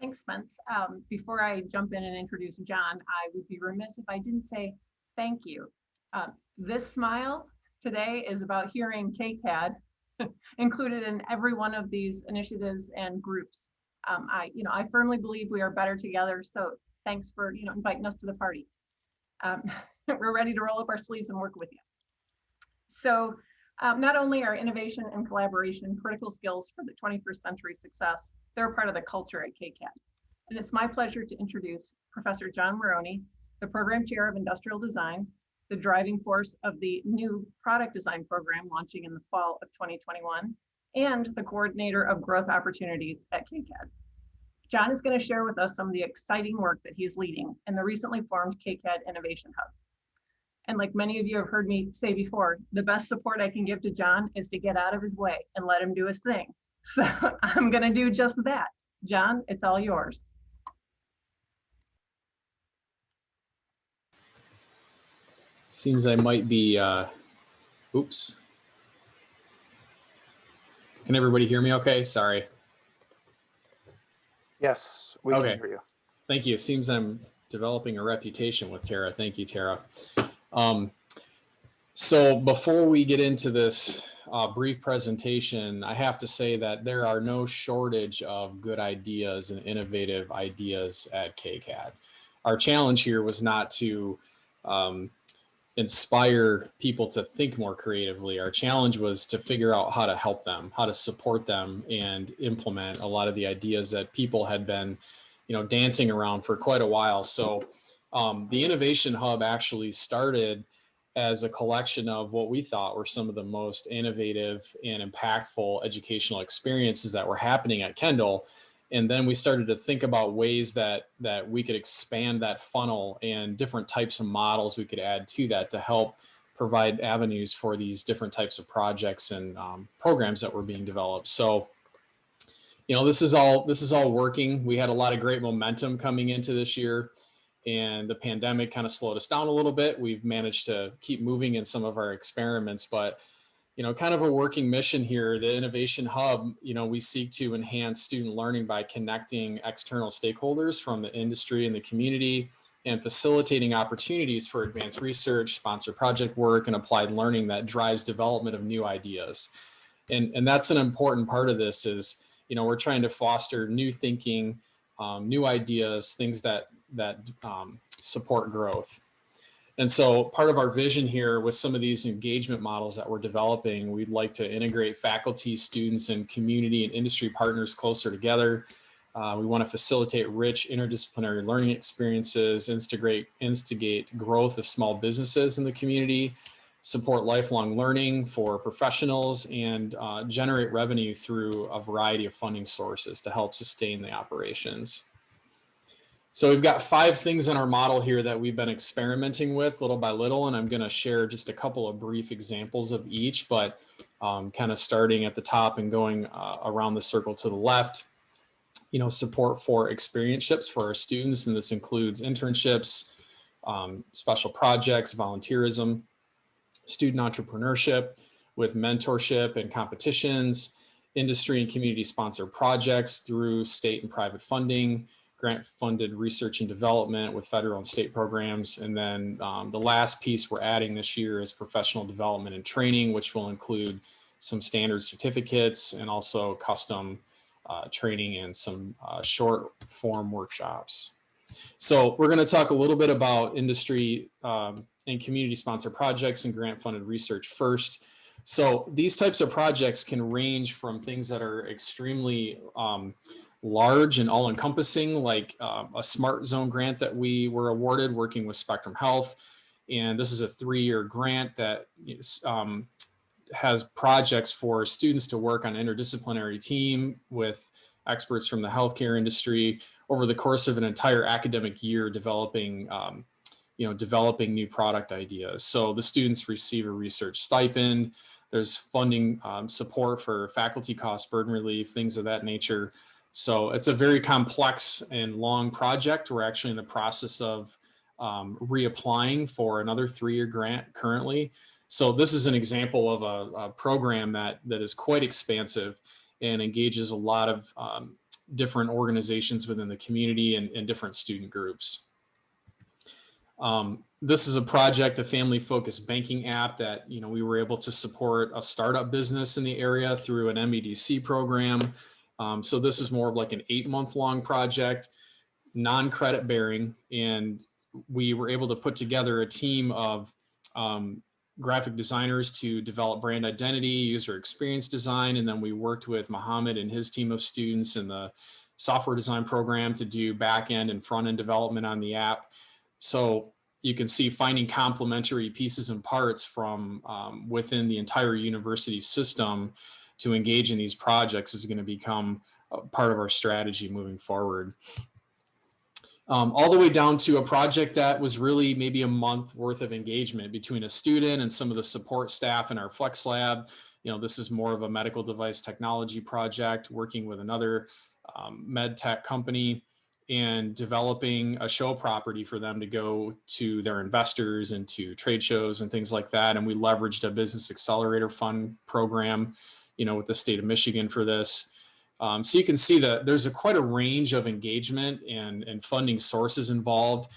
Thanks, Spence. Before I jump in and introduce John, I would be remiss if I didn't say thank you. This smile today is about hearing KCAD included in every one of these initiatives and groups. I firmly believe we are better together. So thanks for inviting us to the party. We're ready to roll up our sleeves and work with you. So not only are innovation and collaboration critical skills for the 21st century success, they're part of the culture at KCAD. And it's my pleasure to introduce Professor John Moroney, the Program Chair of Industrial Design, the driving force of the new product design program launching in the fall of 2021, and the coordinator of growth opportunities at KCAD. John is going to share with us some of the exciting work that he's leading in the recently formed KCAD Innovation Hub. And like many of you have heard me say before, the best support I can give to John is to get out of his way and let him do his thing. So I'm going to do just that. John, it's all yours. Seems I might be, oops. Can everybody hear me okay? Sorry. Yes, we can hear you. Thank you. It seems I'm developing a reputation with Tara. Thank you, Tara. So before we get into this brief presentation, I have to say that there are no shortage of good ideas and innovative ideas at KCAD. Our challenge here was not to inspire people to think more creatively. Our challenge was to figure out how to help them, how to support them and implement a lot of the ideas that people had been, dancing around for quite a while. So the Innovation Hub actually started as a collection of what we thought were some of the most innovative and impactful educational experiences that were happening at Kendall. And then we started to think about ways that we could expand that funnel and different types of models we could add to that to help provide avenues for these different types of projects and programs that were being developed. So, this is all working. We had a lot of great momentum coming into this year, and the pandemic kind of slowed us down a little bit. We've managed to keep moving in some of our experiments, but kind of a working mission here, the Innovation Hub, we seek to enhance student learning by connecting external stakeholders from the industry and the community and facilitating opportunities for advanced research, sponsored project work, and applied learning that drives development of new ideas. And that's an important part of this is, we're trying to foster new thinking, new ideas, things that support growth. And so part of our vision here with some of these engagement models that we're developing, we'd like to integrate faculty, students, and community and industry partners closer together. We want to facilitate rich interdisciplinary learning experiences, instigate growth of small businesses in the community, support lifelong learning for professionals, and generate revenue through a variety of funding sources to help sustain the operations. So we've got 5 things in our model here that we've been experimenting with little by little, and I'm going to share just a couple of brief examples of each, but kind of starting at the top and going around the circle to the left. Support for experientships for our students, and this includes internships, special projects, volunteerism, student entrepreneurship with mentorship and competitions, industry and community sponsored projects through state and private funding, grant-funded research and development with federal and state programs. And then the last piece we're adding this year is professional development and training, which will include some standard certificates and also custom training and some short form workshops. So we're going to talk a little bit about industry and community sponsored projects and grant-funded research first. So these types of projects can range from things that are extremely large and all-encompassing, like a Smart Zone grant that we were awarded working with Spectrum Health. And this is a 3-year grant that has projects for students to work on an interdisciplinary team with experts from the healthcare industry over the course of an entire academic year, developing new product ideas. So the students receive a research stipend. There's funding support for faculty cost burden relief, things of that nature. So it's a very complex and long project. We're actually in the process of reapplying for another 3-year grant currently. So this is an example of a program that is quite expansive and engages a lot of different organizations within the community and different student groups. This is a project, a family-focused banking app that, you know, we were able to support a startup business in the area through an MEDC program. So this is more of like an 8-month-long project, non-credit bearing, and we were able to put together a team of graphic designers to develop brand identity, user experience design, and then we worked with Mohammed and his team of students in the software design program to do back-end and front-end development on the app. So you can see finding complementary pieces and parts from within the entire university system to engage in these projects is going to become a part of our strategy moving forward. All the way down to a project that was really maybe a month worth of engagement between a student and some of the support staff in our Flex Lab. You know, this is more of a medical device technology project, working with another med tech company and developing a show property for them to go to their investors and to trade shows and things like that. And we leveraged a business accelerator fund program, you know, with the state of Michigan for this. So you can see that there's quite a range of engagement and funding sources involved.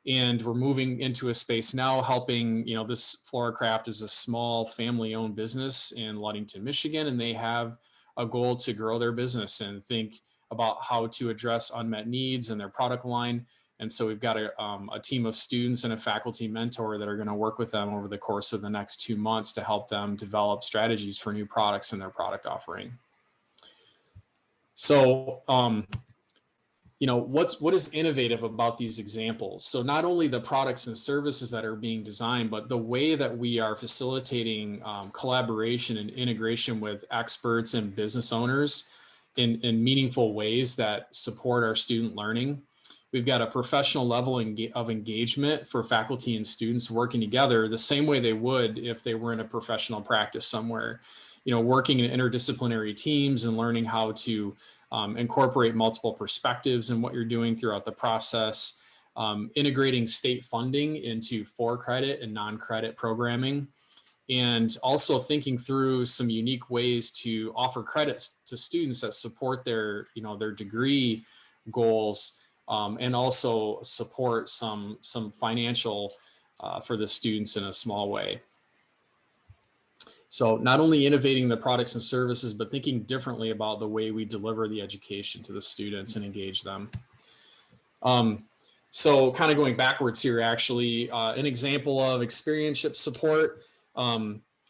And we're moving into a space now helping, you know, this Floracraft is a small family-owned business in Ludington, Michigan, and they have a goal to grow their business and think about how to address unmet needs in their product line. And so we've got a team of students and a faculty mentor that are going to work with them over the course of the next 2 months to help them develop strategies for new products in their product offering. So, you know, what is innovative about these examples? So not only the products and services that are being designed, but the way that we are facilitating collaboration and integration with experts and business owners in meaningful ways that support our student learning. We've got a professional level of engagement for faculty and students working together the same way they would if they were in a professional practice somewhere. You know, working in interdisciplinary teams and learning how to incorporate multiple perspectives in what you're doing throughout the process, integrating state funding into for-credit and non-credit programming, and also thinking through some unique ways to offer credits to students that support their, you know, their degree goals, and also support some financial for the students in a small way. So not only innovating the products and services, but thinking differently about the way we deliver the education to the students and engage them. So kind of going backwards here, actually, an example of experiential support.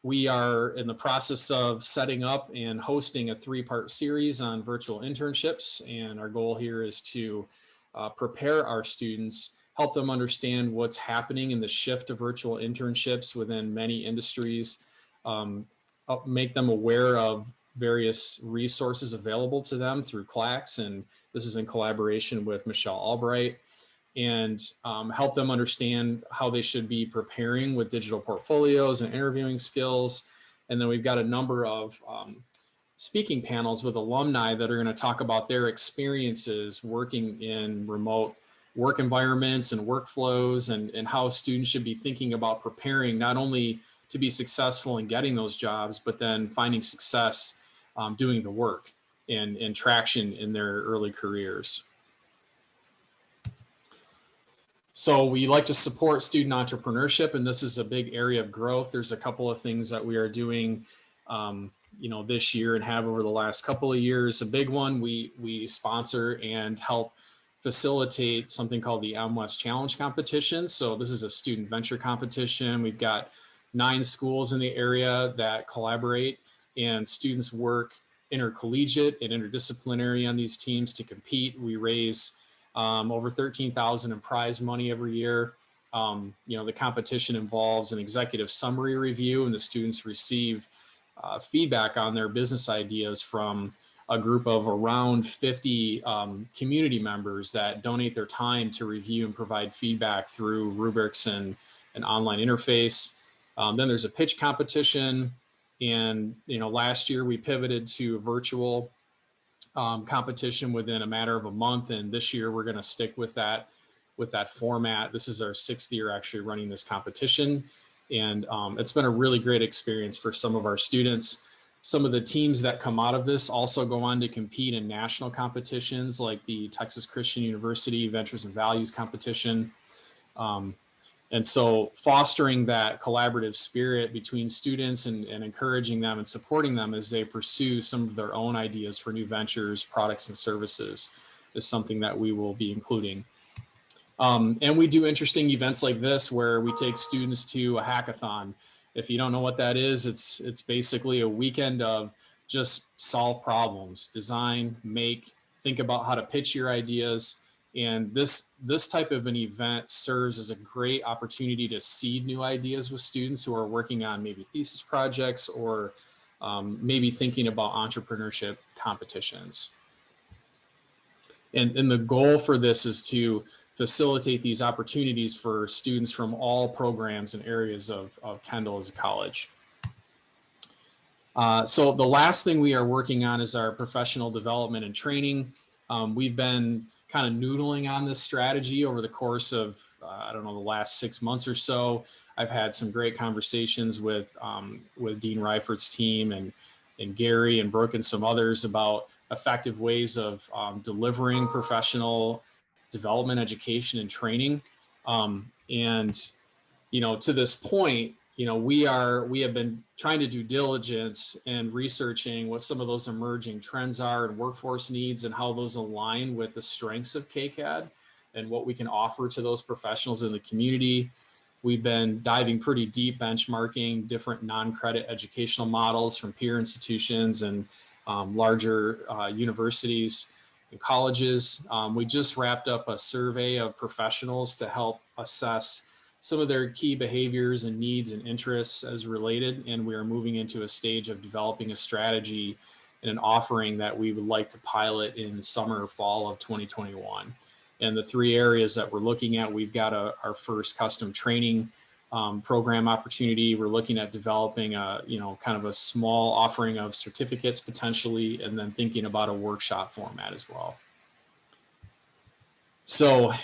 We are in the process of setting up and hosting a 3-part series on virtual internships. And our goal here is to prepare our students, help them understand what's happening in the shift to virtual internships within many industries, make them aware of various resources available to them through CLACS, and this is in collaboration with Michelle Albright, and help them understand how they should be preparing with digital portfolios and interviewing skills. And then we've got a number of speaking panels with alumni that are going to talk about their experiences working in remote work environments and workflows, and how students should be thinking about preparing not only to be successful in getting those jobs, but then finding success doing the work and traction in their early careers. So we like to support student entrepreneurship, and this is a big area of growth. There's a couple of things that we are doing you know, this year and have over the last couple of years. A big one, we sponsor and help facilitate something called the MWest Challenge competition. So this is a student venture competition. We've got 9 schools in the area that collaborate, and students work intercollegiate and interdisciplinary on these teams to compete. We raise over $13,000 in prize money every year. You know, the competition involves an executive summary review, and the students receive feedback on their business ideas from a group of around 50 community members that donate their time to review and provide feedback through rubrics and an online interface. Then there's a pitch competition, and you know, last year we pivoted to a virtual competition within a matter of a month, and this year we're going to stick with that format. This is our 6th year actually running this competition, and it's been a really great experience for some of our students. some of the teams that come out of this also go on to compete in national competitions like the Texas Christian University Ventures and Values competition. And so fostering that collaborative spirit between students and encouraging them and supporting them as they pursue some of their own ideas for new ventures, products, and services is something that we will be including. And we do interesting events like this where we take students to a hackathon. If you don't know what that is, it's basically a weekend of just solve problems, design, make, think about how to pitch your ideas. And this type of an event serves as a great opportunity to seed new ideas with students who are working on maybe thesis projects or maybe thinking about entrepreneurship competitions. And the goal for this is to facilitate these opportunities for students from all programs and areas of Kendall as a college. So the last thing we are working on is our professional development and training. We've been kind of noodling on this strategy over the course of, I don't know, the last 6 months or so. I've had some great conversations with Dean Reifert's team and Gary and Brooke and some others about effective ways of delivering professional development, education, and training. And, you know, to this point, you know, we have been trying to do diligence and researching what some of those emerging trends are and workforce needs and how those align with the strengths of KCAD and what we can offer to those professionals in the community. We've been diving pretty deep, benchmarking different non-credit educational models from peer institutions and larger universities and colleges. We just wrapped up a survey of professionals to help assess some of their key behaviors and needs and interests as related, and we are moving into a stage of developing a strategy and an offering that we would like to pilot in summer or fall of 2021. And the 3 areas that we're looking at, we've got our first custom training program opportunity. We're looking at developing a, you know, kind of a small offering of certificates potentially, and then thinking about a workshop format as well. So,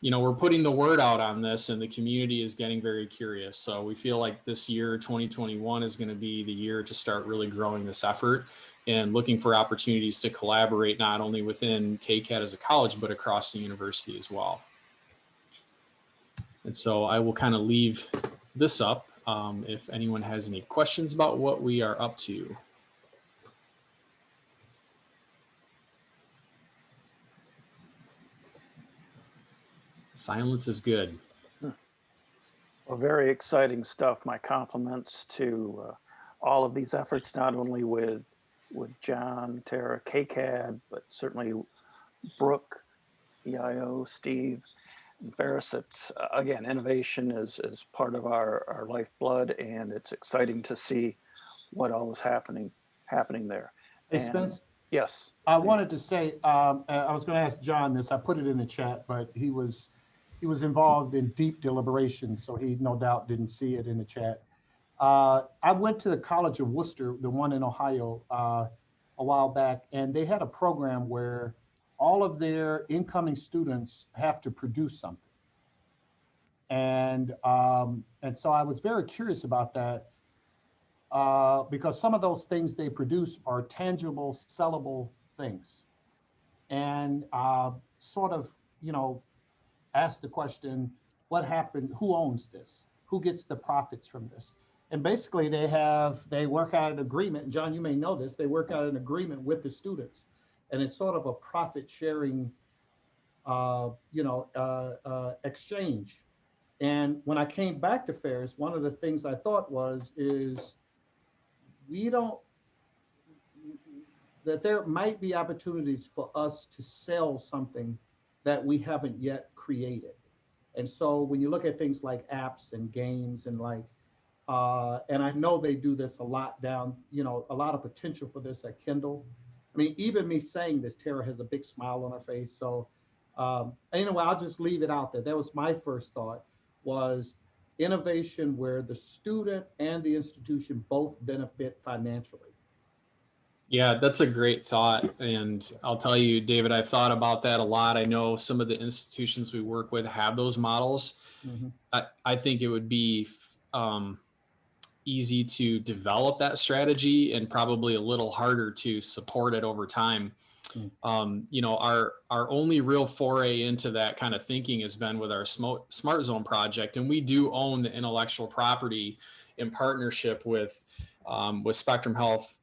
you know, we're putting the word out on this and the community is getting very curious. So we feel like this year, 2021, is going to be the year to start really growing this effort and looking for opportunities to collaborate not only within KCAD as a college, but across the university as well. And so I will kind of leave this up if anyone has any questions about what we are up to. Silence is good. Well, very exciting stuff. My compliments to all of these efforts, not only with John, Tara, KCAD, but certainly Brooke, EIO, Steve, and Ferris. It's again, innovation is part of our lifeblood, and it's exciting to see what all is happening there. Hey, Spence? Yes. I wanted to say, I was going to ask John this. I put it in the chat, but he was involved in deep deliberation, so he no doubt didn't see it in the chat. I went to the College of Worcester, the one in Ohio, a while back, and they had a program where all of their incoming students have to produce something. And so I was very curious about that because some of those things they produce are tangible, sellable things. And sort of, you know, ask the question, what happened? Who owns this? Who gets the profits from this? And basically they work out an agreement. John, you may know this. They work out an agreement with the students, and it's sort of a profit sharing, exchange. And when I came back to Ferris, one of the things I thought is that there might be opportunities for us to sell something that we haven't yet created. And so when you look at things like apps and games and and I know they do this a lot down, you know, a lot of potential for this at Kendall. I mean, even me saying this, Tara has a big smile on her face. So anyway, I'll just leave it out there. That was my first thought, was innovation where the student and the institution both benefit financially. Yeah, that's a great thought. And I'll tell you, David, I've thought about that a lot. I know some of the institutions we work with have those models. Mm-hmm. I think it would be easy to develop that strategy and probably a little harder to support it over time. You know, our only real foray into that kind of thinking has been with our Smart Zone project, and we do own the intellectual property in partnership with Spectrum Health,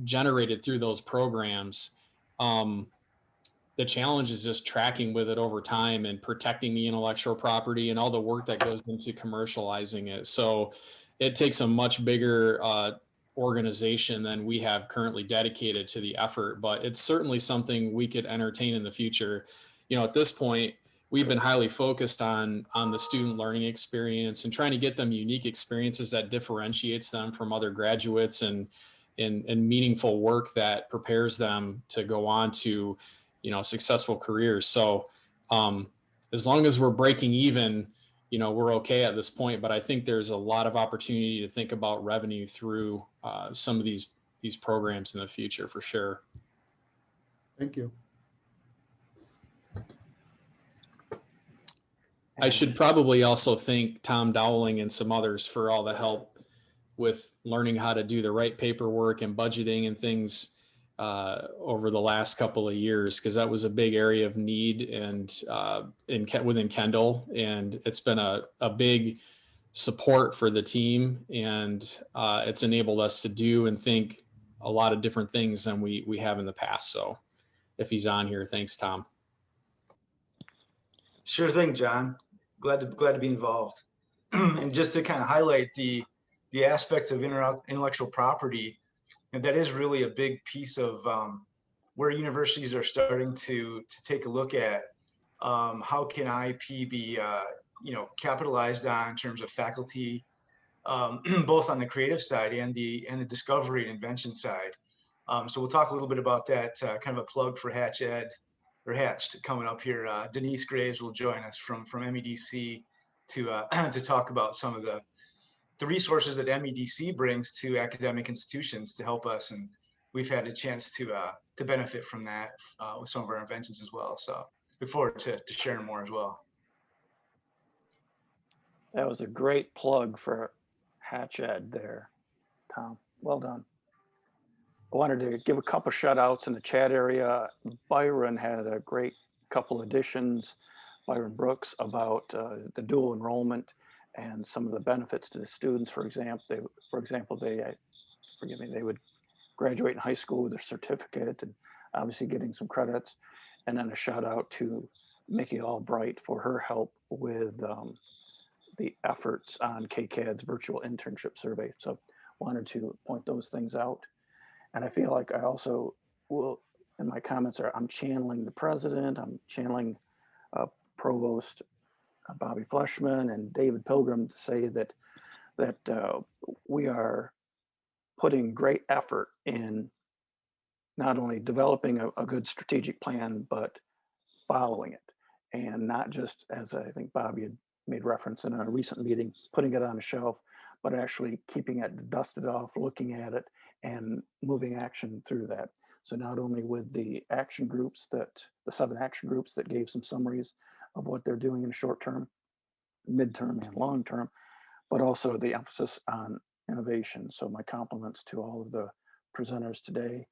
generated through those programs. The challenge is just tracking with it over time and protecting the intellectual property and all the work that goes into commercializing it. So it takes a much bigger organization than we have currently dedicated to the effort, but it's certainly something we could entertain in the future. You know, at this point, we've been highly focused on the student learning experience and trying to get them unique experiences that differentiates them from other graduates and meaningful work that prepares them to go on to, you know, successful careers. So as long as we're breaking even, you know, we're okay at this point, but I think there's a lot of opportunity to think about revenue through some of these programs in the future for sure. Thank you. I should probably also thank Tom Dowling and some others for all the help with learning how to do the right paperwork and budgeting and things over the last couple of years, because that was a big area of need and within Kendall, and it's been a big support for the team, and it's enabled us to do and think a lot of different things than we have in the past. So if he's on here, thanks, Tom. Sure thing, John. Glad to be involved. And just to kind of highlight the aspects of intellectual property, and that is really a big piece of where universities are starting to take a look at how can IP be capitalized on in terms of faculty, both on the creative side and the discovery and invention side. So we'll talk a little bit about that, kind of a plug for Hatched coming up here. Denise Graves will join us from MEDC to talk about some of the resources that MEDC brings to academic institutions to help us, and we've had a chance to benefit from that with some of our inventions as well. So look forward to sharing more as well. That was a great plug for Hatched there, Tom. Well done. I wanted to give a couple shout outs in the chat area. Byron had a great couple editions, Byron Brooks, about the dual enrollment and some of the benefits to the students. For example, they would graduate in high school with a certificate and obviously getting some credits. And then a shout out to Mickey Albright for her help with the efforts on KCAD's virtual internship survey. So wanted to point those things out. And I feel like I also will, in my comments, I'm channeling the president, I'm channeling Provost Bobby Fleshman and David Pilgrim to say that we are putting great effort in not only developing a good strategic plan, but following it. And not just, as I think Bobby had made reference in a recent meeting, putting it on a shelf, but actually keeping it dusted off, looking at it, and moving action through that. So not only with the action groups the 7 action groups that gave some summaries of what they're doing in short term, midterm, and long term, but also the emphasis on innovation. So my compliments to all of the presenters today.